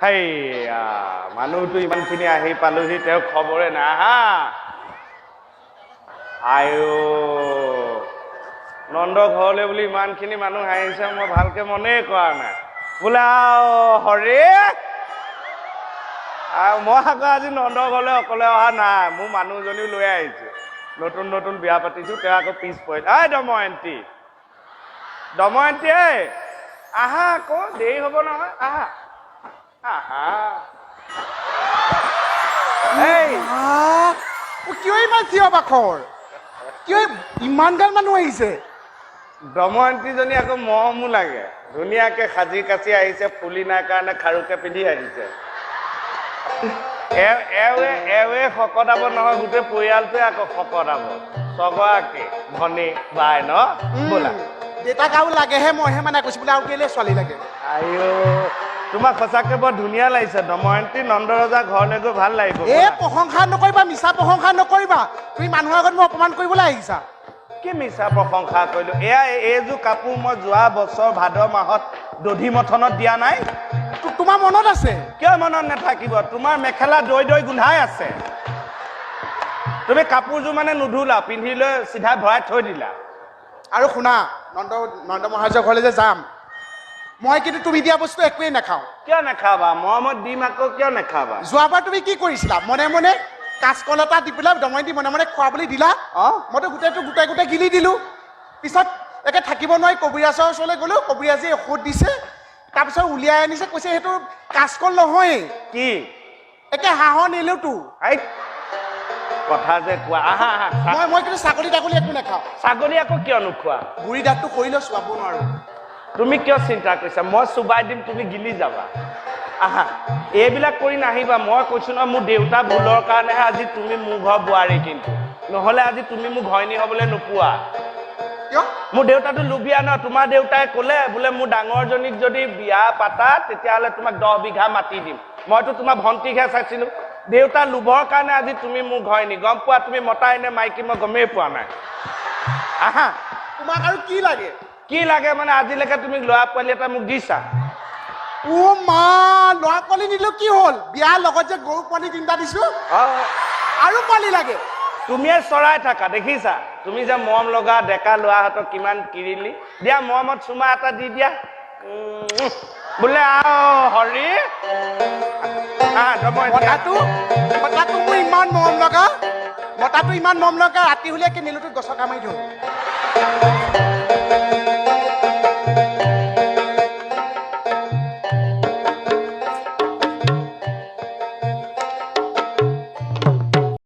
হেইয়া মানুহটো ইমানখিনি আহি পালোহি তেওঁ খবৰে নাই হা আয়ো নন্দ ঘৰলৈ বুলি ইমানখিনি মানুহ আহিছে মই ভালকে মনেই কৰা নাই বোলে হৰে মই আকৌ আজি নন্দ ঘৰলৈ অকলে অহা নাই মোৰ মানুহজনীও লৈ আহিছো নতুন নতুন বিয়া পাতিছো তেওঁ আকৌ পিছ পৰিল দময়ন্তী আহা আকৌ দেৰি হ'ব নহয় আহা আহা কিয় ইমান থিয় বাখৰ কিয় ইমান গাল মানুহ আহিছে দময়ন্তীজনী আকৌ মৰমো লাগে ধুনীয়াকে সাজি কাচি আহিছে ফুলি নাই কাৰণে খাৰুকে পিন্ধি আহিছে এৱে শকতাব নহয় গোটেই পৰিয়ালটোৱে আকৌ শকতাব ছগৰাকী ভনী বাই ন বোলা দেউতাক আৰু লাগেহে মইহে মানে কৈছো বোলে আৰু কেলে ছোৱালী লাগে আইও তোমাক সঁচাকে বৰ ধুনীয়া লাগিছে দময়ন্তী নন্দ ৰজা ঘৰলৈ গৈ ভাল লাগিব প্ৰশংসা নকৰিবা মিছা প্ৰশংসা নকৰিবা তুমি মানুহৰ আগত মোক অপমান কৰিবলৈ আহিছা কি মিছা প্ৰশংসা কৰিলো এয়া এইযোৰ কাপোৰ মই যোৱা বছৰ ভাদ মাহত দধি মথনত দিয়া নাই তোমাৰ মনত আছে কিয় মনত নাথাকিব তোমাৰ মেখেলা দৈ দৈ গোন্ধাই আছে তুমি কাপোৰযোৰ মানে নুধুলা পিন্ধি লৈ চিধা ভৰাই থৈ দিলা আৰু শুনা নন্দ মহাৰাজৰ ঘৰলৈ যে যাম মই কিন্তু তুমি দিয়া বস্তু একোৱেই নাখাওঁ কিয় নাখাবা মৰমত দিম আকৌ কিয় নাখাবা যোৱাবাৰ তুমি কি কৰিছিলা মনে মনে কাঁচকল এটা দি পেলাই দময়ন্তী মনে মনে খুৱাবলৈ দিলা মইতো গোটেই গিলি দিলো পিছত একে থাকিব নোৱাৰি কবিৰাজৰ ওচৰলৈ গ'লো কবিৰাজে ঔষধ দিছে তাৰপিছত উলিয়াই আনিছে কৈছে সেইটো কাঁচকল নহয় কি একে হাঁহৰ নিলেওতো কথা যে কোৱা আহা মই কিন্তু ছাগলী তাগলী একো নাখাওঁ ছাগলী আকৌ কিয় নোখোৱা গুৰি দাঁতটো কৰিলেও চুৱাব নোৱাৰো তুমি কিয় চিন্তা কৰিছা মই চুবাই দিম তুমি গিলি যাবা আহা এইবিলাক কৰি নাহিবা মই কৈছো নহয় মোৰ দেউতা ভুলৰ কাৰণেহে আজি তুমি মোৰ ঘৰ বোৱাৰী কিন্তু নহ'লে আজি তুমি মোক ঘৈণী হ'বলৈ নোপোৱা মোৰ দেউতাটো লুবিয়া ন তোমাৰ দেউতাই ক'লে বোলে মোৰ ডাঙৰজনীক যদি বিয়া পাতা তেতিয়াহ'লে তোমাক 10 বিঘা মাটি দিম মইতো তোমাৰ ভণ্টিকহে চাইছিলো দেউতা লোভৰ কাৰণে আজি তুমি মোৰ ঘৈণী গম পোৱা তুমি মতাই নে মাইকী মই গমেই পোৱা নাই আহা তোমাক আৰু কি লাগে মানে আজিলৈকে তুমি ল'ৰা পোৱালি এটা মোক দিছা মা ল'ৰা পোৱালি নিদিলো কি হ'ল বিয়াৰ লগত যে গৰু পোৱালি 3টা দিছো আৰু পোৱালি লাগে তুমিয়ে চৰাই থাকা দেখিছা তুমি যে মৰম লগা ডেকা ল'ৰাহঁতক কিমান কিৰিলি দিয়া মৰমত চুমা এটা দি দিয়া বোলে হৰি মতাটো মোৰ ইমান মৰম লগা ৰাতি হ'লে নিলুটো গছৰ কামাই দিওঁ